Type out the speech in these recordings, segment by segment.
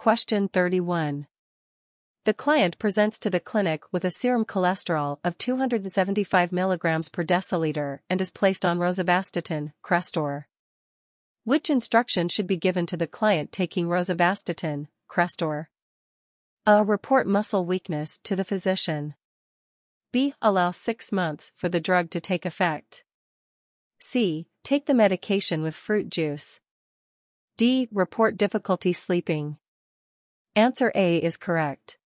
Question 31. The client presents to the clinic with a serum cholesterol of 275 mg per deciliter and is placed on rosuvastatin, Crestor. Which instruction should be given to the client taking rosuvastatin, Crestor? A. Report muscle weakness to the physician. B. Allow 6 months for the drug to take effect. C. Take the medication with fruit juice. D. Report difficulty sleeping. Answer A is correct.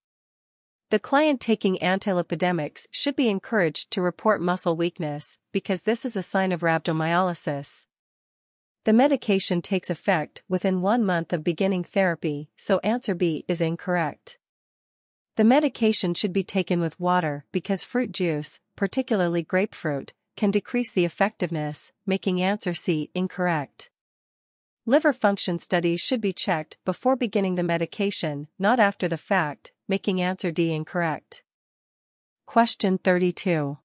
The client taking antilipidemics should be encouraged to report muscle weakness because this is a sign of rhabdomyolysis. The medication takes effect within 1 month of beginning therapy, so answer B is incorrect. The medication should be taken with water because fruit juice, particularly grapefruit, can decrease the effectiveness, making answer C incorrect. Liver function studies should be checked before beginning the medication, not after the fact, making answer D incorrect. Question 32.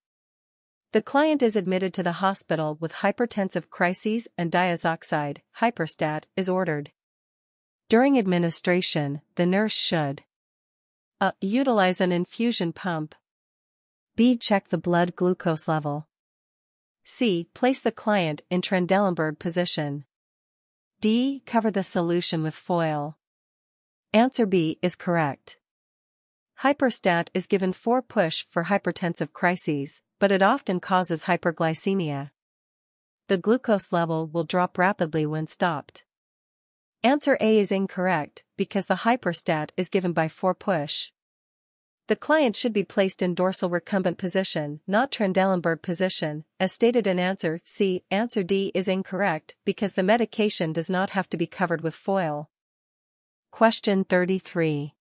The client is admitted to the hospital with hypertensive crises and diazoxide, Hyperstat, is ordered. During administration, the nurse should A. Utilize an infusion pump. B. Check the blood glucose level. C. Place the client in Trendelenburg position. D. Cover the solution with foil. Answer B is correct. Hyperstat is given for push for hypertensive crises, but it often causes hyperglycemia. The glucose level will drop rapidly when stopped. Answer A is incorrect because the hyperstat is given by for push. The client should be placed in dorsal recumbent position, not Trendelenburg position, as stated in answer C. Answer D is incorrect because the medication does not have to be covered with foil. Question 33.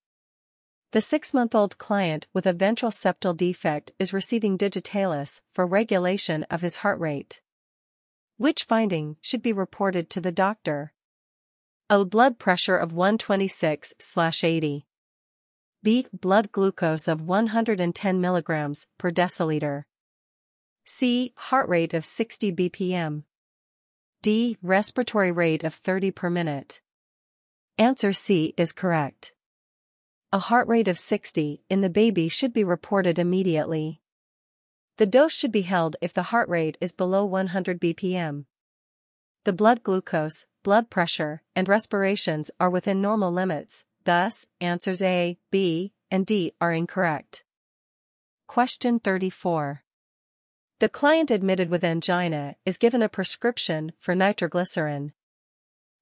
The 6-month-old client with a ventral septal defect is receiving Digitalis for regulation of his heart rate. Which finding should be reported to the doctor? A. Blood pressure of 126/80. B. Blood glucose of 110 mg per deciliter. C. Heart rate of 60 bpm. D. Respiratory rate of 30 per minute. Answer C is correct. A heart rate of 60 in the baby should be reported immediately. The dose should be held if the heart rate is below 100 bpm. The blood glucose, blood pressure, and respirations are within normal limits, thus, answers A, B, and D are incorrect. Question 34. The client admitted with angina is given a prescription for nitroglycerin.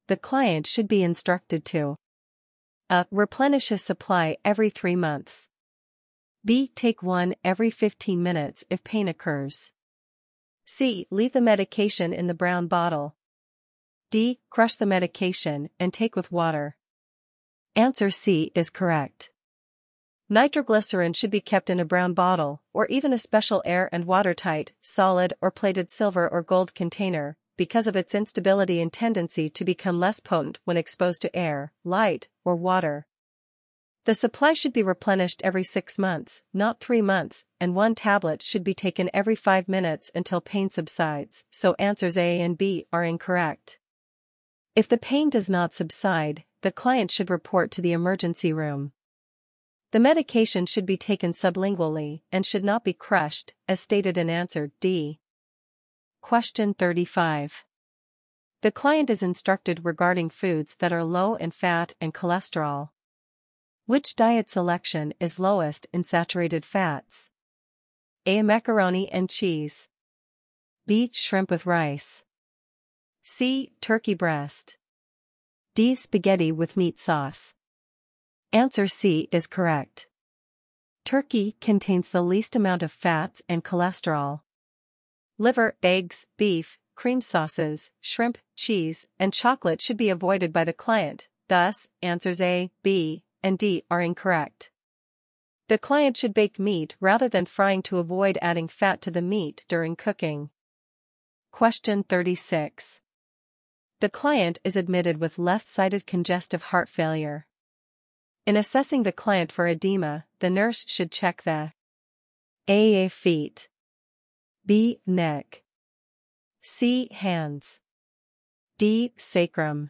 The client should be instructed to A. Replenish his supply every 3 months. B. Take one every 15 minutes if pain occurs. C. Leave the medication in the brown bottle. D. Crush the medication and take with water. Answer C is correct. Nitroglycerin should be kept in a brown bottle, or even a special air and watertight, solid or plated silver or gold container, because of its instability and tendency to become less potent when exposed to air, light, or water. The supply should be replenished every 6 months, not 3 months, and 1 tablet should be taken every 5 minutes until pain subsides, so answers A and B are incorrect. If the pain does not subside, the client should report to the emergency room. The medication should be taken sublingually and should not be crushed, as stated in answer D. Question 35. The client is instructed regarding foods that are low in fat and cholesterol. Which diet selection is lowest in saturated fats? A. Macaroni and cheese. B. Shrimp with rice. C. Turkey breast. D. Spaghetti with meat sauce. Answer C is correct. Turkey contains the least amount of fats and cholesterol. Liver, eggs, beef, cream sauces, shrimp, cheese, and chocolate should be avoided by the client, thus, answers A, B, and D are incorrect. The client should bake meat rather than frying to avoid adding fat to the meat during cooking. Question 36. The client is admitted with left-sided congestive heart failure. In assessing the client for edema, the nurse should check the A. Feet. B. Neck. C. Hands. D. Sacrum.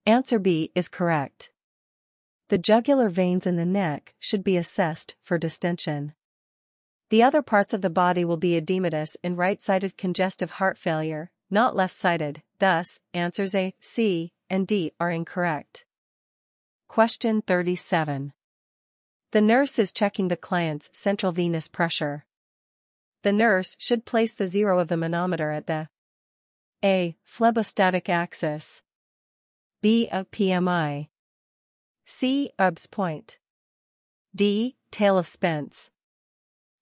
Answer B is correct. The jugular veins in the neck should be assessed for distension. The other parts of the body will be edematous in right-sided congestive heart failure, not left-sided, thus, answers A, C, and D are incorrect. Question 37. The nurse is checking the client's central venous pressure. The nurse should place the zero of the manometer at the A. Phlebostatic axis, B. A PMI, C. Ubbs point, D. Tail of Spence.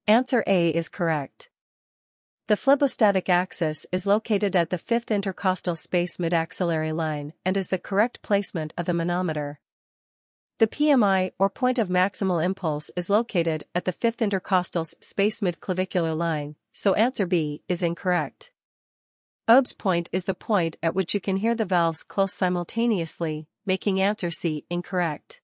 Answer A is correct. The phlebostatic axis is located at the fifth intercostal space mid-axillary line and is the correct placement of the manometer. The PMI, or point of maximal impulse, is located at the fifth intercostal space mid-clavicular line, so answer B is incorrect. Ubbs point is the point at which you can hear the valves close simultaneously, making answer C incorrect.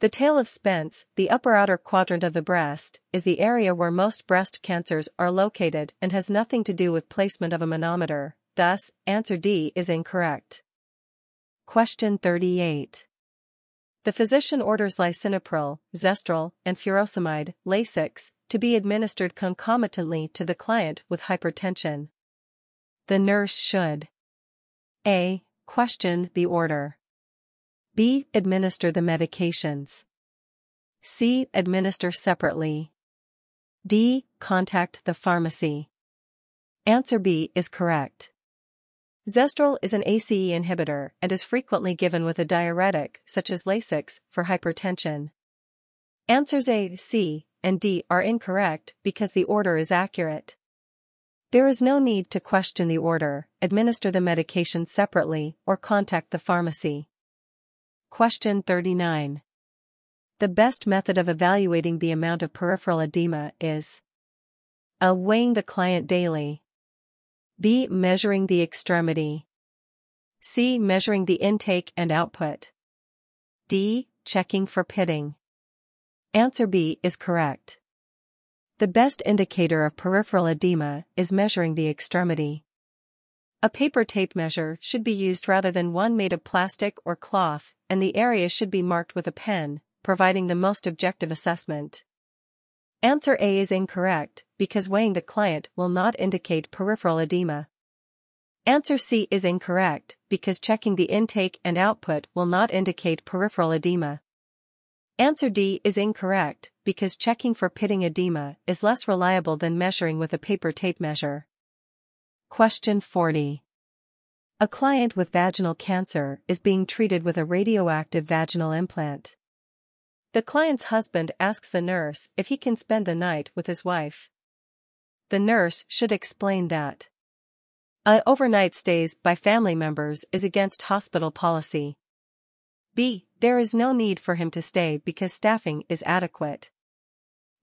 The tail of Spence, the upper outer quadrant of the breast, is the area where most breast cancers are located and has nothing to do with placement of a manometer, thus, answer D is incorrect. Question 38. The physician orders lisinopril, Zestrol, and furosemide, Lasix, to be administered concomitantly to the client with hypertension. The nurse should A. Question the order, B. Administer the medications, C. Administer separately, D. Contact the pharmacy. Answer B is correct. Zestrol is an ACE inhibitor and is frequently given with a diuretic such as Lasix for hypertension. Answers A, C, and D are incorrect because the order is accurate. There is no need to question the order, administer the medication separately, or contact the pharmacy. Question 39. The best method of evaluating the amount of peripheral edema is A. Weighing the client daily, B. Measuring the extremity, C. Measuring the intake and output, D. Checking for pitting. Answer B is correct. The best indicator of peripheral edema is measuring the extremity. A paper tape measure should be used rather than one made of plastic or cloth, and the area should be marked with a pen, providing the most objective assessment. Answer A is incorrect, because weighing the client will not indicate peripheral edema. Answer C is incorrect, because checking the intake and output will not indicate peripheral edema. Answer D is incorrect, because checking for pitting edema is less reliable than measuring with a paper tape measure. Question 40. A client with vaginal cancer is being treated with a radioactive vaginal implant. The client's husband asks the nurse if he can spend the night with his wife. The nurse should explain that overnight stays by family members is against hospital policy. B. There is no need for him to stay because staffing is adequate.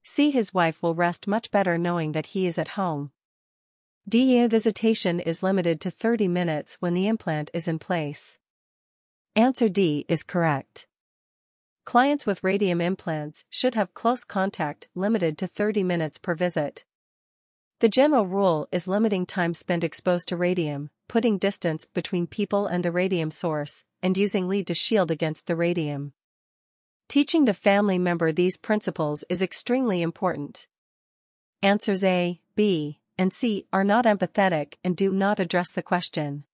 C. His wife will rest much better knowing that he is at home. D. Visitation is limited to 30 minutes when the implant is in place. Answer D is correct. Clients with radium implants should have close contact limited to 30 minutes per visit. The general rule is limiting time spent exposed to radium, putting distance between people and the radium source, and using lead to shield against the radium. Teaching the family member these principles is extremely important. Answers A, B, and C are not empathetic and do not address the question.